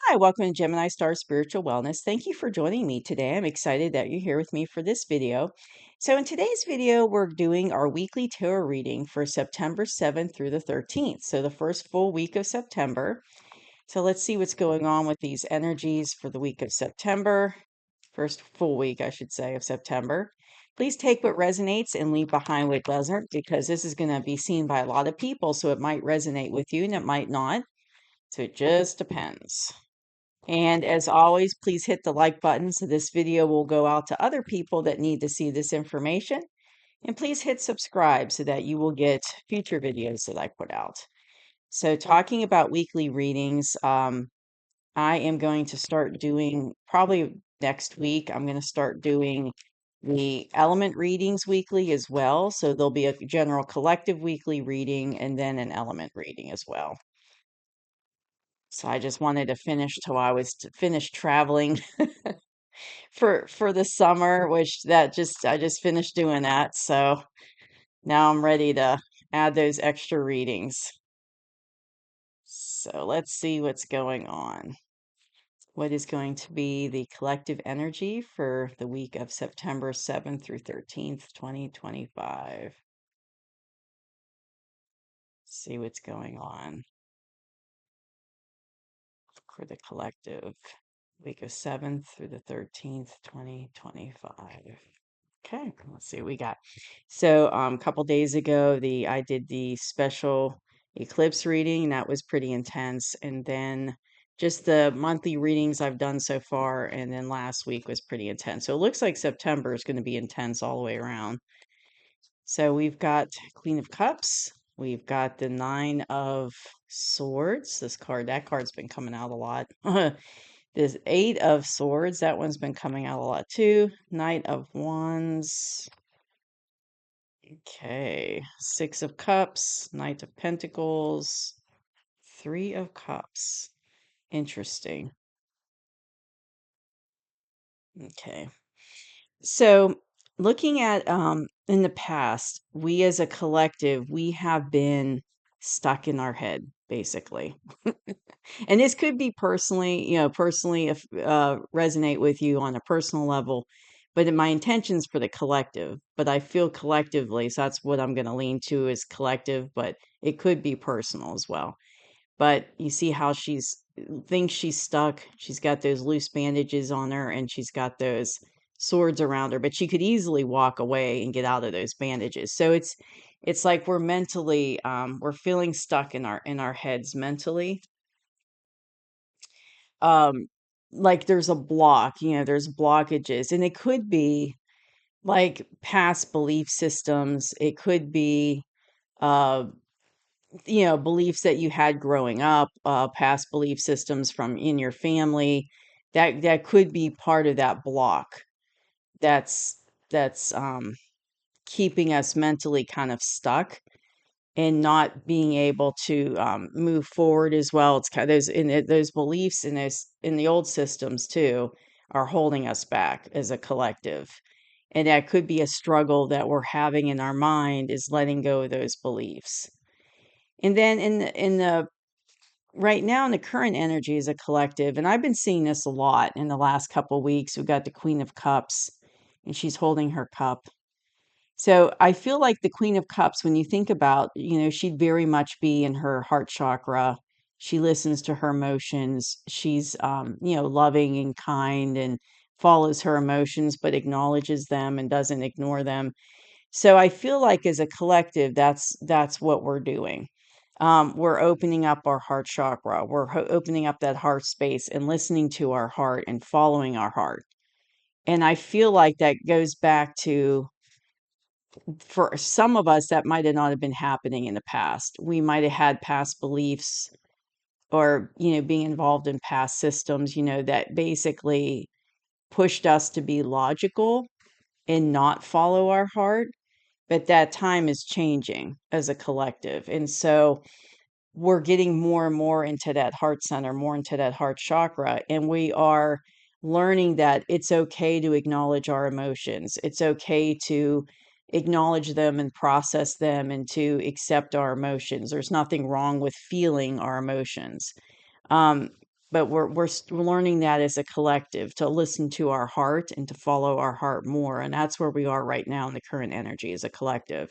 Hi, welcome to Gemini Star Spiritual Wellness. Thank you for joining me today. I'm excited that you're here with me for this video. So, in today's video, we're doing our weekly tarot reading for September 7th through the 13th. So, the first full week of September. So, let's see what's going on with these energies for the week of September. First full week, I should say, of September. Please take what resonates and leave behind what doesn't, because this is going to be seen by a lot of people. So, it might resonate with you and it might not. So, it just depends. And as always, please hit the like button so this video will go out to other people that need to see this information. And please hit subscribe so that you will get future videos that I put out. So, talking about weekly readings, I am going to start doing probably next week. I'm going to start doing the element readings weekly as well. So, there'll be a general collective weekly reading and then an element reading as well. So I just wanted to finish till I was finished traveling for the summer, which I just finished doing that. So now I'm ready to add those extra readings. So let's see what's going on. What is going to be the collective energy for the week of September 7th through 13th, 2025? See what's going on for the collective week of 7th through the 13th, 2025. Okay, let's see what we got. So, a couple days ago, I did the special eclipse reading, and that was pretty intense. And then just the monthly readings I've done so far, and then last week was pretty intense. So it looks like September is going to be intense all the way around. So we've got Queen of Cups. We've got the Nine of Swords. That card's been coming out a lot. This Eight of Swords, that one's been coming out a lot too. Knight of Wands. Okay, Six of Cups, Knight of Pentacles, Three of Cups. Interesting. Okay. So, looking at in the past, we as a collective, we have been stuck in our head basically. And this could be personally if resonate with you on a personal level, but in my intentions for the collective, but I feel collectively, so that's what I'm going to lean to is collective, but it could be personal as well. But you see how thinks she's stuck. She's got those loose bandages on her and she's got those swords around her, but she could easily walk away and get out of those bandages. So it's like we're mentally we're feeling stuck in our heads mentally. Um like there's a block, there's blockages, and it could be like past belief systems. It could be uh beliefs that you had growing up, past belief systems from in your family, that could be part of that block that's keeping us mentally kind of stuck and not being able to move forward as well. It's kind of those beliefs and those in the old systems too are holding us back as a collective. And that could be a struggle that we're having in our mind, is letting go of those beliefs. And then in the right now in the current energy as a collective, and I've been seeing this a lot in the last couple weeks, we've got the Queen of Cups and she's holding her cup. So I feel like the Queen of Cups, when you think about, she'd very much be in her heart chakra. She listens to her emotions. She's loving and kind and follows her emotions but acknowledges them and doesn't ignore them. So I feel like as a collective, that's what we're doing. We're opening up our heart chakra. We're opening up that heart space and listening to our heart and following our heart. And I feel like that goes back to, for some of us, that might have not have been happening in the past. We might have had past beliefs or, being involved in past systems, that basically pushed us to be logical and not follow our heart. But that time is changing as a collective. And so we're getting more and more into that heart center, more into that heart chakra. And we are learning that it's okay to acknowledge our emotions. It's okay to acknowledge them and process them and to accept our emotions. There's nothing wrong with feeling our emotions. Um, but we're learning that as a collective to listen to our heart and to follow our heart more, and that's where we are right now in the current energy as a collective.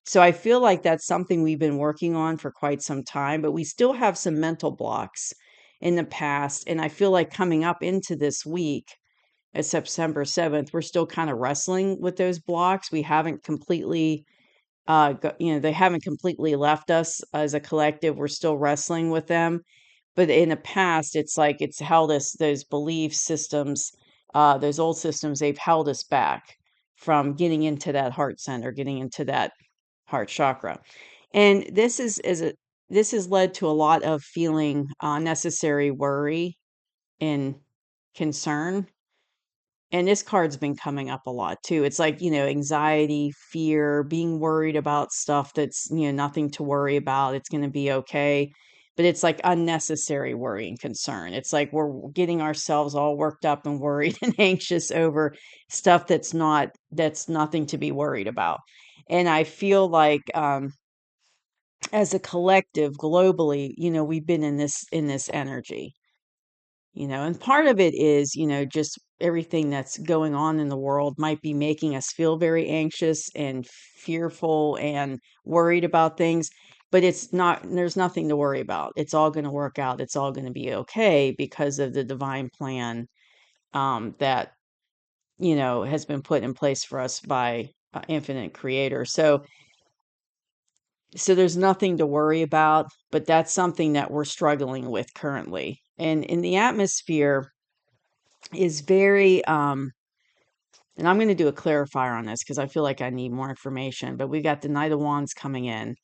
So I feel like that's something we've been working on for quite some time, but we still have some mental blocks in the past, and I feel like coming up into this week at September 7th, we're still kind of wrestling with those blocks. We haven't completely they haven't completely left us as a collective. We're still wrestling with them. But in the past, it's like it's held us, those belief systems, those old systems, they've held us back from getting into that heart center, getting into that heart chakra. And this has led to a lot of feeling unnecessary worry and concern, and this card's been coming up a lot too. It's like, anxiety, fear, being worried about stuff that's, nothing to worry about. It's going to be okay. But it's like unnecessary worry and concern. It's like we're getting ourselves all worked up and worried and anxious over stuff that's nothing to be worried about. And I feel like as a collective globally, we've been in this energy, and part of it is, just everything that's going on in the world might be making us feel very anxious and fearful and worried about things, but it's not, there's nothing to worry about. It's all going to work out. It's all going to be okay because of the divine plan that, has been put in place for us by infinite creator. So there's nothing to worry about, but that's something that we're struggling with currently. And in the atmosphere, is very and I'm going to do a clarifier on this because I feel like I need more information, but we got the Knight of Wands coming in,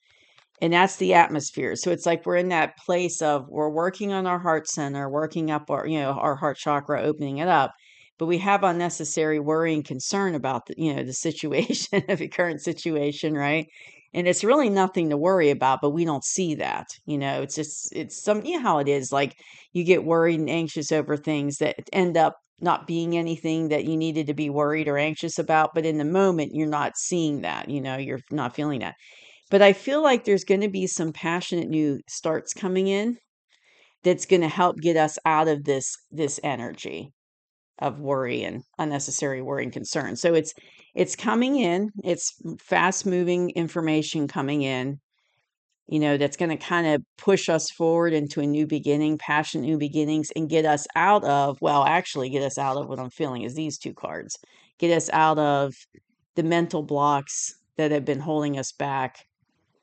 and that's the atmosphere. So it's like we're in that place of we're working on our heart center, working up our, our heart chakra, opening it up, but we have unnecessary worry and concern about the situation of the current situation, right? And it's really nothing to worry about, but we don't see that. It's just, it's some, how it is. Like you get worried and anxious over things that end up not being anything that you needed to be worried or anxious about, but in the moment you're not seeing that, you're not feeling that. But I feel like there's going to be some passionate new starts coming in that's going to help get us out of this energy of worry and unnecessary worry and concern. So it's coming in, it's fast moving information coming in, that's going to kind of push us forward into a new beginning, passionate new beginnings, and get us out of, well, actually get us out of what I'm feeling is these two cards. Get us out of the mental blocks that have been holding us back,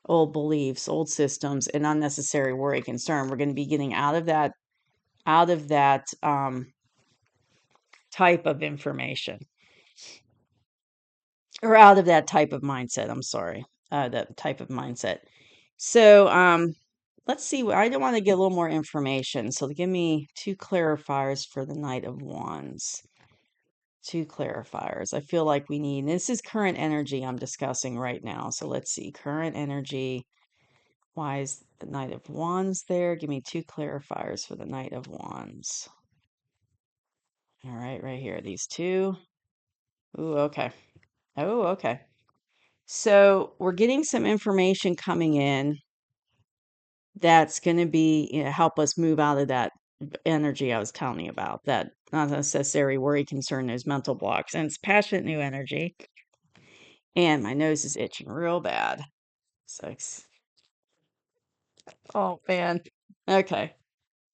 old beliefs, old systems, and unnecessary worry, concern. We're going to be getting out of that type of information, or out of that type of mindset. I'm sorry, that type of mindset. So let's see. I don't want to get a little more information. So give me two clarifiers for the Knight of Wands. Two clarifiers. I feel like we need. This is current energy I'm discussing right now. So let's see. Current energy. Why is the Knight of Wands there? Give me two clarifiers for the Knight of Wands. All right here. These two. Ooh, okay. Oh, okay. So we're getting some information coming in that's going to be, help us move out of that energy I was telling you about, that not necessary worry, concern, those mental blocks. And it's passionate new energy. And my nose is itching real bad. So, oh man. Okay.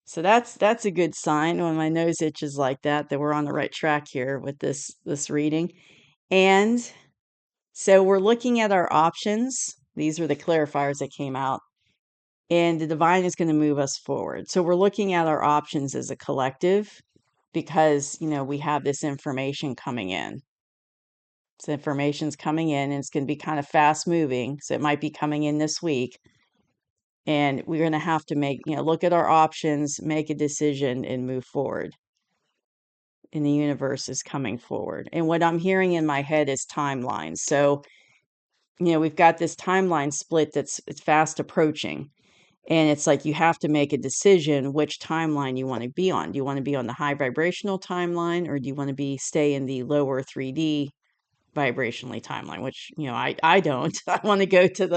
So that's a good sign when my nose itches like that we're on the right track here with this reading. And so we're looking at our options. These are the clarifiers that came out. And the divine is going to move us forward. So we're looking at our options as a collective because, we have this information coming in. This information's coming in and it's going to be kind of fast moving. So it might be coming in this week. And we're going to have to look at our options, make a decision, and move forward. And the universe is coming forward. And what I'm hearing in my head is timelines. So, we've got this timeline split it's fast approaching. And it's like you have to make a decision which timeline you want to be on. Do you want to be on the high vibrational timeline, or do you want to stay in the lower 3D vibrationally timeline? Which, I don't. I want to go to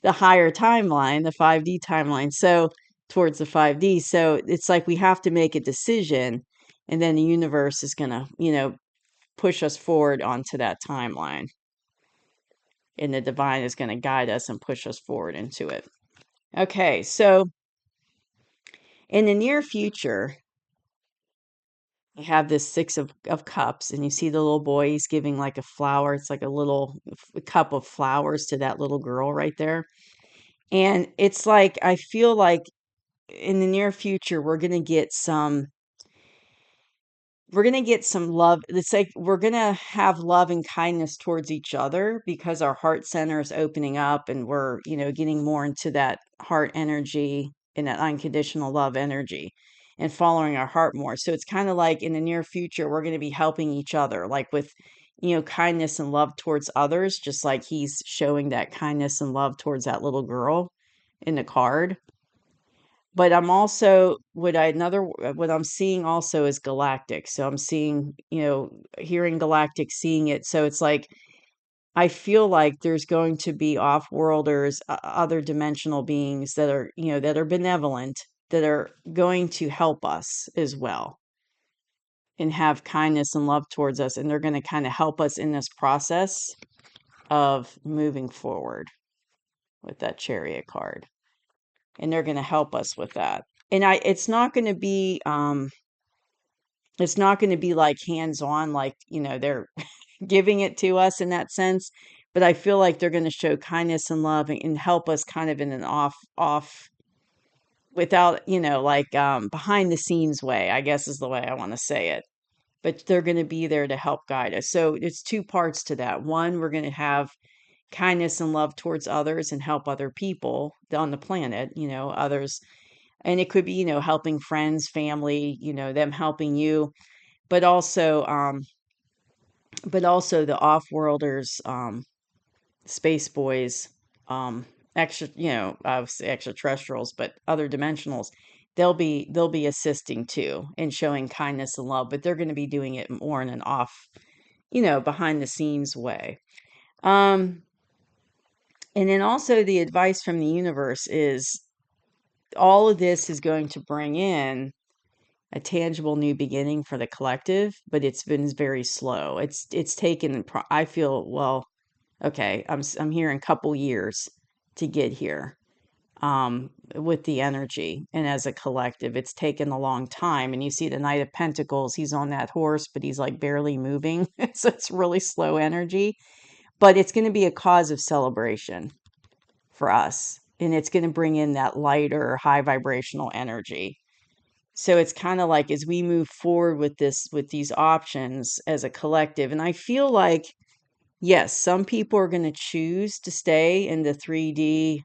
the higher timeline, the 5D timeline. So towards the 5D. So it's like we have to make a decision, and then the universe is going to, push us forward onto that timeline. And the divine is going to guide us and push us forward into it. Okay, so in the near future, you have this Six of Cups, and you see the little boy, he's giving like a flower. It's like a little cup of flowers to that little girl right there. And it's like, I feel like in the near future, we're going to get some love. It's like we're going to have love and kindness towards each other because our heart center is opening up, and we're, getting more into that heart energy and that unconditional love energy and following our heart more. So it's kind of like in the near future, we're going to be helping each other, like with, kindness and love towards others, just like he's showing that kindness and love towards that little girl in the card. But I'm also what I'm seeing also is galactic. So I'm seeing, hearing galactic, seeing it. So it's like I feel like there's going to be off-worlders, other dimensional beings that are, that are benevolent, that are going to help us as well and have kindness and love towards us, and they're going to kind of help us in this process of moving forward with that Chariot card. And they're going to help us with that. And it's not going to be like hands-on, like, they're giving it to us in that sense, but I feel like they're going to show kindness and love and help us kind of in an off without, like behind the scenes way, I guess is the way I want to say it. But they're going to be there to help guide us. So it's two parts to that. One, we're going to have kindness and love towards others and help other people on the planet, others. And it could be, helping friends, family, them helping you, but also the off-worlders, space boys, extra, obviously extraterrestrials, but other dimensionals, they'll be assisting too and showing kindness and love, but they're going to be doing it more in an off, behind the scenes way. Um, and then also the advice from the universe is all of this is going to bring in a tangible new beginning for the collective, but it's been very slow. It's taken, I feel, well, okay, I'm hearing couple years to get here, with the energy and as a collective. It's taken a long time. And you see the Knight of Pentacles, he's on that horse, but he's like barely moving. So it's really slow energy, but it's going to be a cause of celebration for us. And it's going to bring in that lighter, high vibrational energy. So it's kind of like as we move forward with these options as a collective, and I feel like, yes, some people are going to choose to stay in the 3D,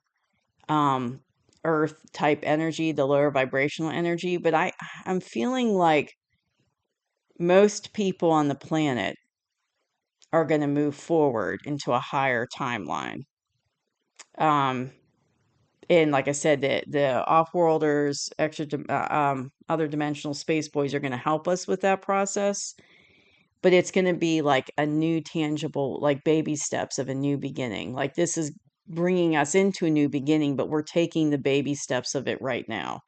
um, earth type energy, the lower vibrational energy, but I'm feeling like most people on the planet are going to move forward into a higher timeline. Um, and like I said, the off-worlders, other dimensional space boys are going to help us with that process, but it's going to be like a new tangible, like baby steps of a new beginning. Like this is bringing us into a new beginning, but we're taking the baby steps of it right now.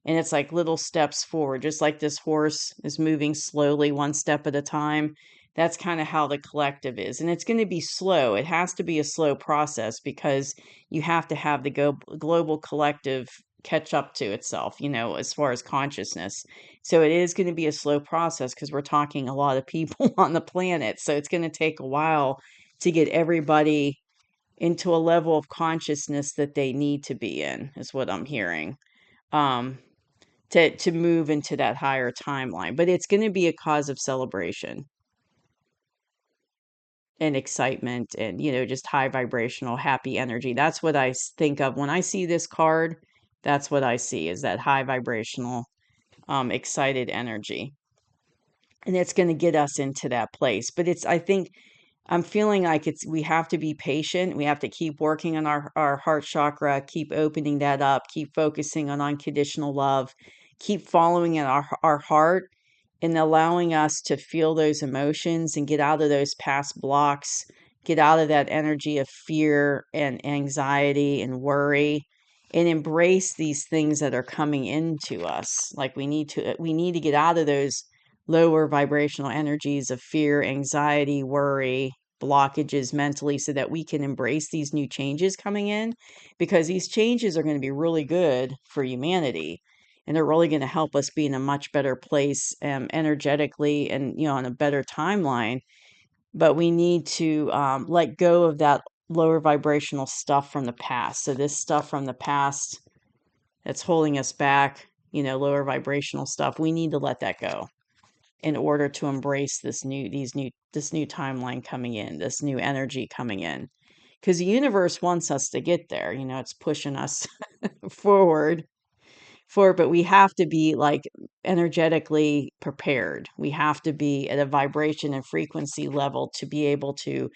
And it's like little steps forward, just like this horse is moving slowly, one step at a time. That's kind of how the collective is. And it's going to be slow. It has to be a slow process because you have to have the global collective catch up to itself, as far as consciousness. So it is going to be a slow process because we're talking a lot of people on the planet. So it's going to take a while to get everybody into a level of consciousness that they need to be in, is what I'm hearing. Um, to move into that higher timeline, but it's going to be a cause of celebration and excitement and, just high vibrational, happy energy. That's what I think of when I see this card. That's what I see is that high vibrational, excited energy. And it's going to get us into that place. But I think I'm feeling like we have to be patient. We have to keep working on our heart chakra, keep opening that up, keep focusing on unconditional love, keep following in our heart and allowing us to feel those emotions and get out of those past blocks, get out of that energy of fear and anxiety and worry, and embrace these things that are coming into us. Like we need to get out of those lower vibrational energies of fear, anxiety, worry, blockages mentally, so that we can embrace these new changes coming in, because these changes are going to be really good for humanity, and they're really going to help us be in a much better place, energetically, and on a better timeline. But we need to let go of that lower vibrational stuff from the past. So this stuff from the past that's holding us back, lower vibrational stuff, we need to let that go in order to embrace this new timeline coming in, this new energy coming in. Because the universe wants us to get there. It's pushing us forward, but we have to be like energetically prepared. We have to be at a vibration and frequency level to be able to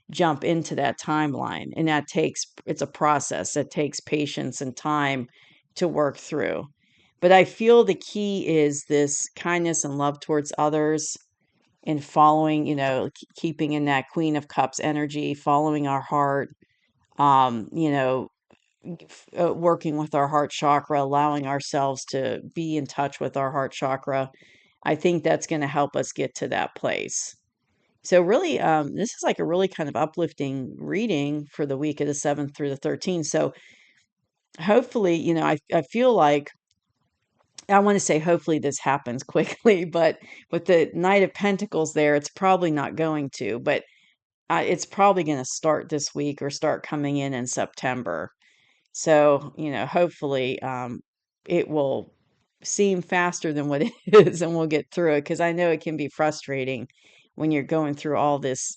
jump into that timeline. And it's a process that takes patience and time to work through. But I feel the key is this kindness and love towards others, and following, keeping in that Queen of Cups energy, following our heart, um, you know, working with our heart chakra, allowing ourselves to be in touch with our heart chakra. I think that's going to help us get to that place. So really, this is like a really kind of uplifting reading for the week of the 7th through the 13th. So hopefully, I feel like, I want to say hopefully this happens quickly, but with the Knight of Pentacles there, it's probably not going to, but it's probably going to start this week or start coming in September. So, hopefully, it will seem faster than what it is, and we'll get through it, because I know it can be frustrating when you're going through all this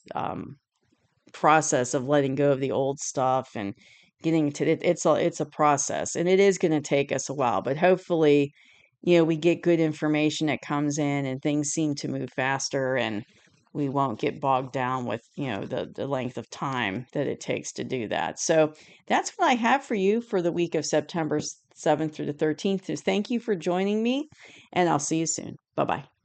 process of letting go of the old stuff and getting to it. It's a process, and it is going to take us a while, but hopefully, we get good information that comes in and things seem to move faster, and we won't get bogged down with, the length of time that it takes to do that. So that's what I have for you for the week of September 7th through the 13th. Is thank you for joining me, and I'll see you soon. Bye-bye.